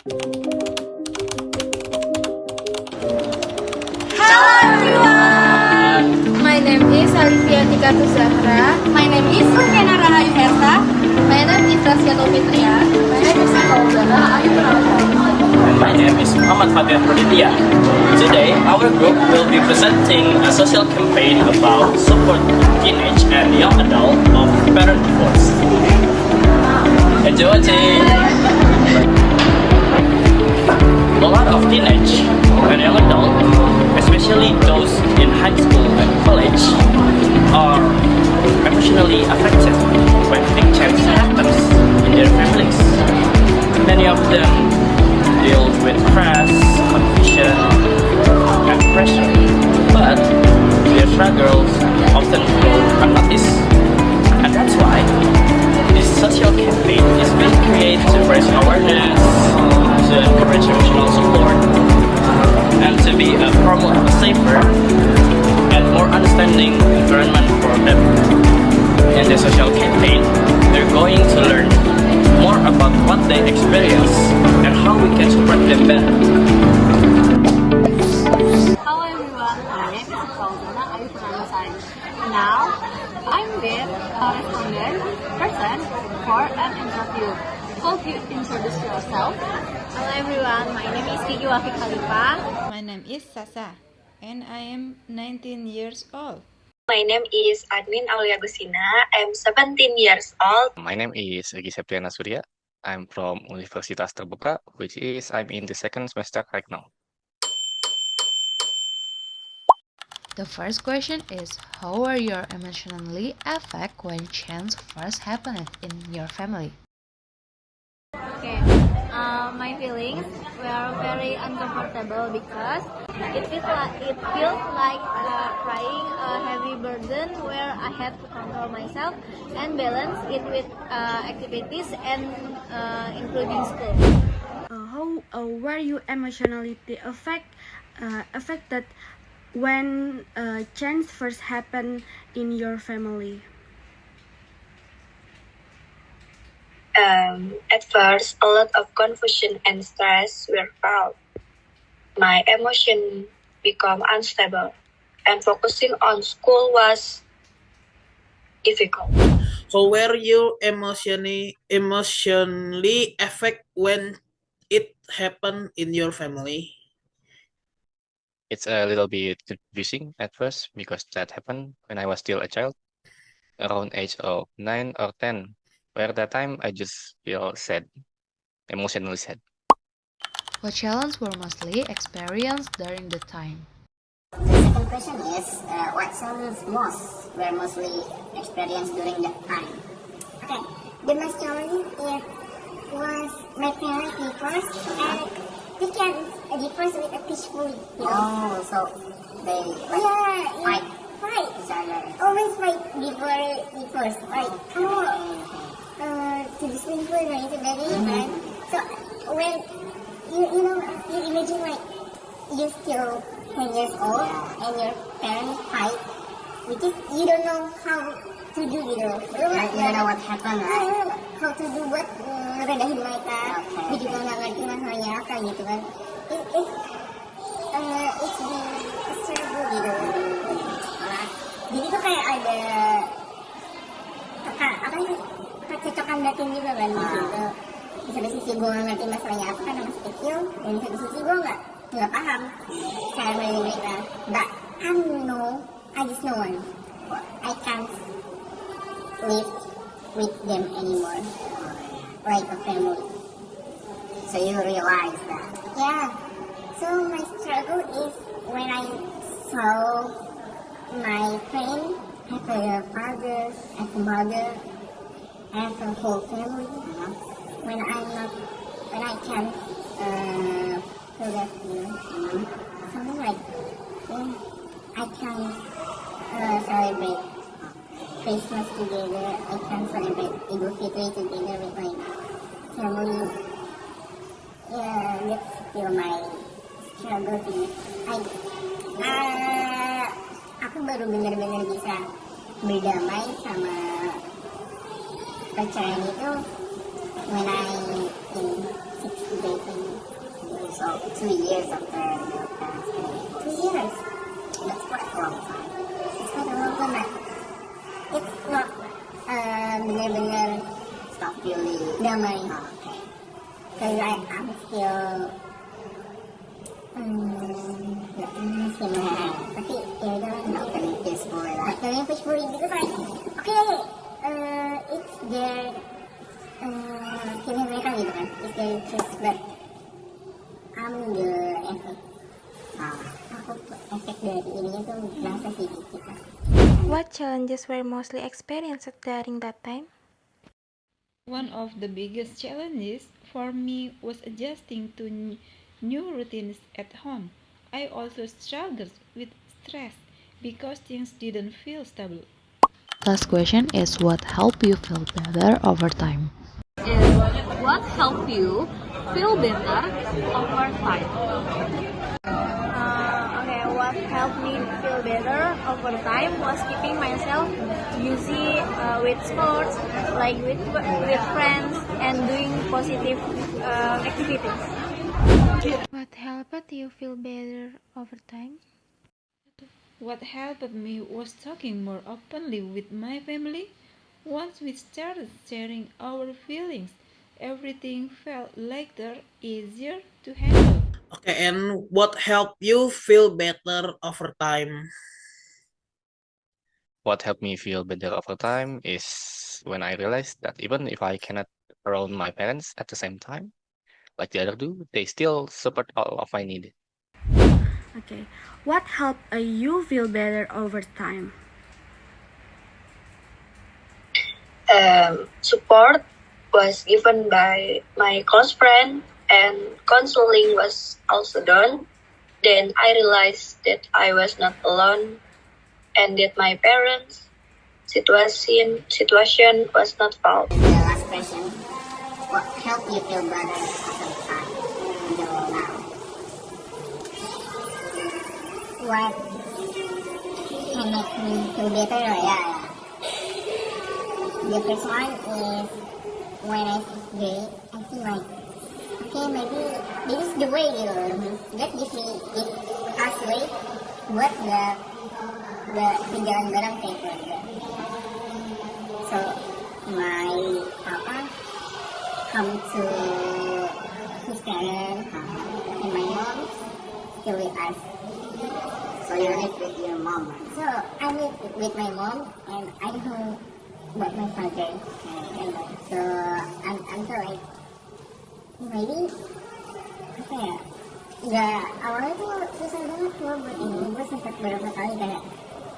Hello everyone! My name is Alifia Tikatu Zahra. My name is Rufiana Rahayu Herta. My name is Rasya Novitria. My name is Kaudana Ayu Pranata. And my name is Muhammad Fatir Praditya. Today, our group will be presenting a social campaign about support teenage and young adult of parent divorce. Enjoy watching! A lot of teenage and young adults, especially those in high school and college, are emotionally affected when big change happens in their families. Many of them deal with stress, confusion, and pressure, but their struggles often go unnoticed. And that's why this social campaign is being created to raise awareness, to encourage emotional support, and to be a promote a safer and more understanding environment for them. In the social campaign, they're going to learn more about what they experience and how we can support them better. Hello everyone, my name is Kaudana Ayu Pranata. Now, I'm with a respondent person for an interview. Could you introduce yourself? Hello everyone, my name is Kiki Wafik Khalifa. My name is Sasa, and I am 19 years old. My name is Admin Aulia Gusina. I'm 17 years old. My name is Egy Septiana Surya. I'm from Universitas Terbuka, which is I'm in the second semester right now. The first question is, how are you emotionally affected when change first happened in your family? Okay, my feelings were very uncomfortable because it feels like crying a heavy burden where I had to control myself and balance it with activities and including school. How were you emotionally affected when change first happened in your family? At first, a lot of confusion and stress were felt. My emotion became unstable, and focusing on school was difficult. How were you emotionally affected when it happened in your family? It's a little bit confusing at first because that happened when I was still a child, around age of 9 or 10, where that time I just feel sad, emotionally sad. What challenges were mostly experienced during the time? The second question is, what challenges were mostly experienced during that time? Okay, the most challenging was my parents divorce and we can divorce with a peacefully. Oh, so they fight each other. Always fight before divorce, right? To be simple, right? It's very right? So when you imagine like you're still 10 years old and your parents fight, because you don't know how to do You don't know what happened, right? how to do buat ngeredahin mereka. Okay. Dia juga nggak ngerti masalahnya apa gitu kan. It's the struggle gitu. Jadi tuh kayak ada kecocokan batin juga kan di situ. Di satu sisi gue nggak ngerti masalahnya apa karena masih kecil, dan di satu sisi gue nggak paham cara melalui mereka. But I just know one. I can't live with them anymore, like a family. So you realize that. Yeah. So my struggle is when I saw my friend have a father, have a mother, have a whole family. When I can't feel that, something like I can't celebrate Christmas together. I can't celebrate Idul Fitri together with my family. Yeah, that's still my struggle sih. Aku baru benar-benar bisa berdamai sama perceraian itu when I in 6th grade. 2 years after your parents graduate. 2 years? That's quite a long time. It's quite a long time, but it's not benar-benar stop feeling damai. Okay. Because I'm still nggak tahu sih mana, tapi ya udah not feeling peaceful lah. Not feeling peaceful because like okay, it's their feeling mereka gitu kan, it's their choice, but I'm the efek. Aku efek dari ininya tuh berasa sih kita. What challenges were mostly experienced during that time? One of the biggest challenges for me was adjusting to new routines at home. I also struggled with stress because things didn't feel stable. Last question is what helped you feel better over time? What helped you feel better over time? What helped me feel better over time was keeping myself busy with sports, like with friends, and doing positive activities. What helped you feel better over time? What helped me was talking more openly with my family. Once we started sharing our feelings, everything felt lighter, easier to handle. Okay, and what helped you feel better over time? What helped me feel better over time is when I realized that even if I cannot around my parents at the same time, like the other do, they still support all of my needs. Okay, what helped you feel better over time? Support was given by my close friend, and counseling was also done. Then I realized that I was not alone and that my parents' situation was not fault. The last question, what helped you feel better over time until now? What can make me feel better? Yeah. The first one is when I feel great, I feel like okay, maybe this is the way that give us way buat the jalan bareng kayak keluarga. So my papa come to his parents and my mom still with us. So you live with your mom. So I live with my mom and I know about my father. So I'm so like maybe apa ya, nggak, awalnya tuh susah banget loh buat ini. Gue sempat beberapa kali kayak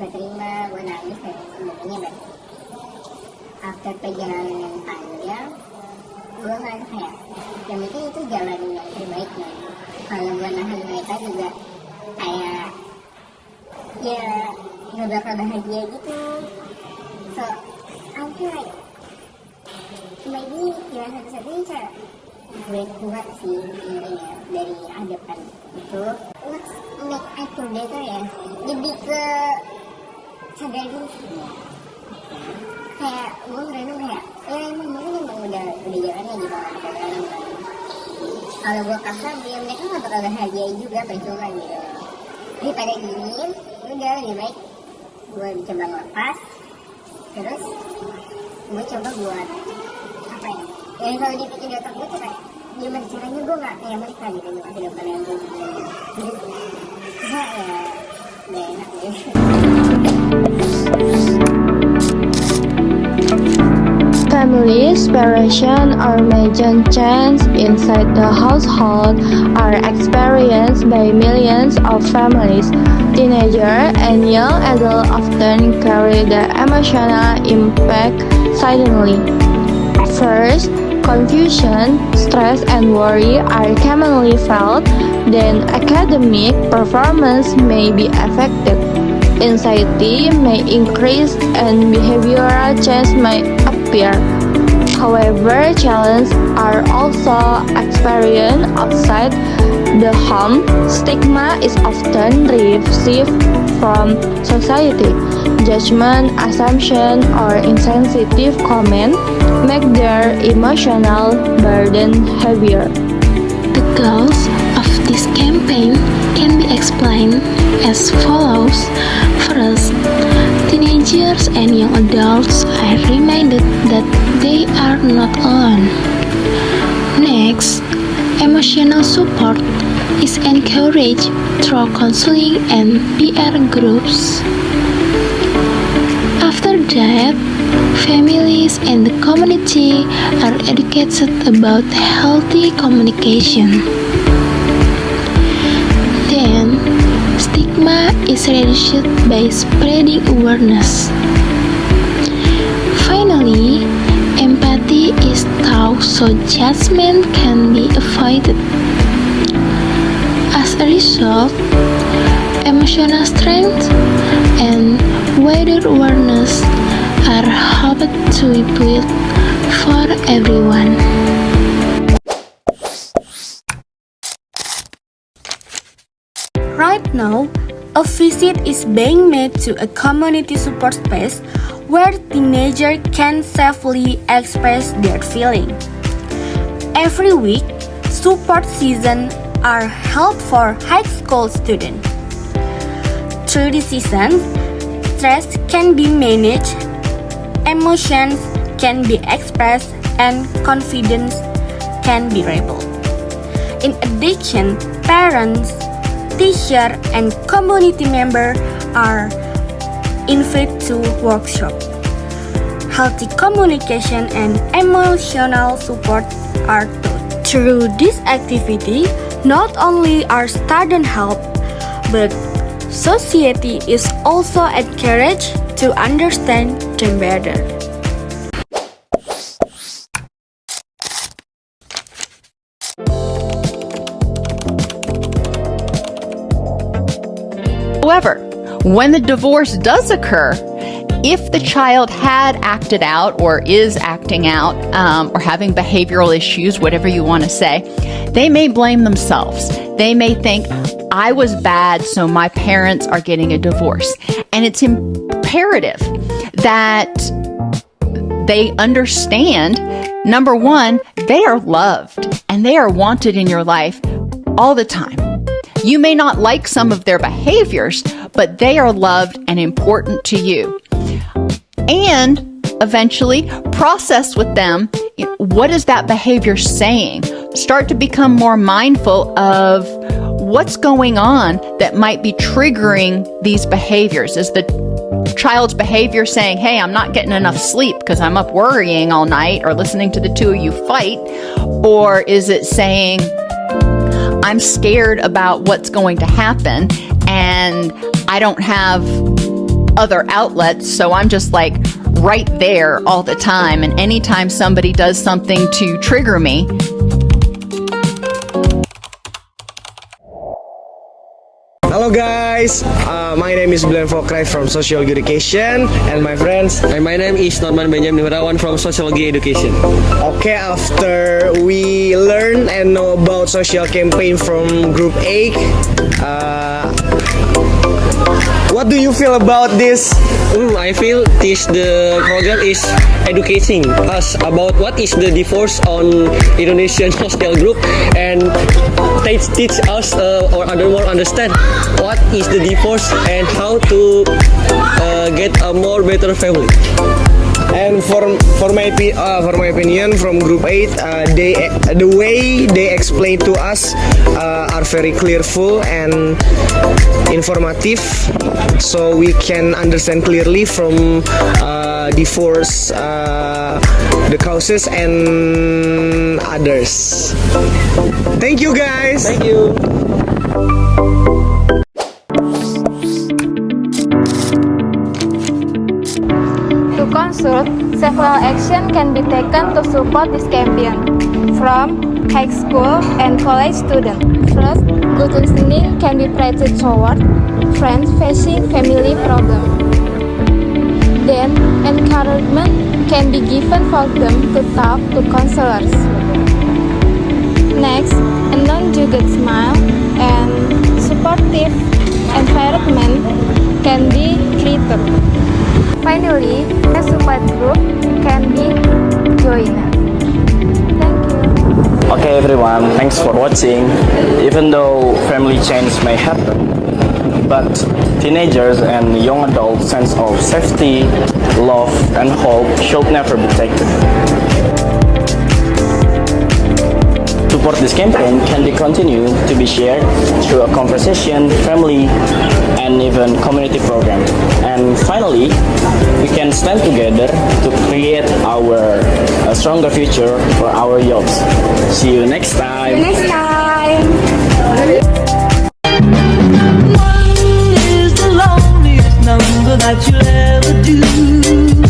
gak terima, gue nangis dan sebagainya, but after perjalanan yang panjang gue ngerasa kayak ya mungkin itu jalan yang terbaik kan. Kalau gue nahan mereka juga kayak ya gak bakal bahagia gitu. So I feel like maybe ya satu-satunya cara gue kuat sih intinya dari hadapan itu. What make I feel better ya, lebih ke sadar diri sih. Kayak gue ngerenung kayak ya emang udah jalannya gimana sekarang kan. Kalau gue kasar dia mereka gak bakal bahagia juga, percuma gitu. Daripada giniin udah lebih baik gue coba ngelepas, terus gue coba buat apa ya, ya kalau dipikir di otak gue tuh kayak gimana caranya gue gak kayak mereka gitu di masa depan yang gue jadi ya gak enak deh. Family separation or major change inside the household are experienced by millions of families. Teenagers and young adults often carry the emotional impact silently. First, confusion, stress, and worry are commonly felt. Then, academic performance may be affected. Anxiety may increase and behavioral change may appear. However, challenges are also experienced outside the home. Stigma is often received from society. Judgment, assumption, or insensitive comment make their emotional burden heavier. The cause of this campaign can be explained as follows. First, teenagers and young adults are reminded that they are not alone. Next, emotional support is encouraged through counseling and peer groups. After that, families and the community are educated about healthy communication. Then, stigma is reduced by spreading awareness. Finally, empathy is taught so judgment can be avoided. As a result, emotional strength and wider awareness are hoped to be built for everyone. Right now, a visit is being made to a community support space where teenagers can safely express their feelings. Every week, support sessions are held for high school students. Through the season, stress can be managed, emotions can be expressed, and confidence can be rebuilt. In addition, parents, teachers, and community members are invited to workshops. Healthy communication and emotional support are taught. Through this activity, not only are students helped, but society is also encouraged to understand them better. However, when the divorce does occur, if the child had acted out or is acting out or having behavioral issues, whatever you want to say, they may blame themselves. They may think, I was bad, so my parents are getting a divorce. And it's imperative that they understand, number one, they are loved and they are wanted in your life all the time. You may not like some of their behaviors, but they are loved and important to you. And eventually process with them, what is that behavior saying? Start to become more mindful of what's going on that might be triggering these behaviors. Is the child's behavior saying, hey, I'm not getting enough sleep because I'm up worrying all night or listening to the two of you fight? Or is it saying, I'm scared about what's going to happen and I don't have other outlets, so I'm just like right there all the time, and anytime somebody does something to trigger me, Hello guys, my name is Glenn Fokrai from Social Education, and my friends. And my name is Norman Benjamin Wirawan from Sociology Education. Okay, after we learn and know about social campaign from Group 8, what do you feel about this? I feel the program is educating us about what is the divorce on Indonesian social group, and they teach us or more understand what is the divorce and how to get a more better family. And for my opinion, from Group 8, the way they explain to us are very clearful and informative, so we can understand clearly from divorce, the causes and others. Thank you guys. Thank you. To consult, several actions can be taken to support this campaign from high school and college students. First, good listening can be practiced toward friends facing family problems. Then, encouragement can be given for them to talk to counselors. Next, a non-judged smile and supportive environment can be created. Finally, a support group can be joined. Thank you. Okay everyone, thanks for watching. Even though family change may happen, but teenagers and young adults' sense of safety, love, and hope should never be taken. Support this campaign can be continued to be shared through a conversation, family, and even community program. And finally, we can stand together to create our stronger future for our youth. See you next time. Next time. One is the loneliest number that you'll ever do.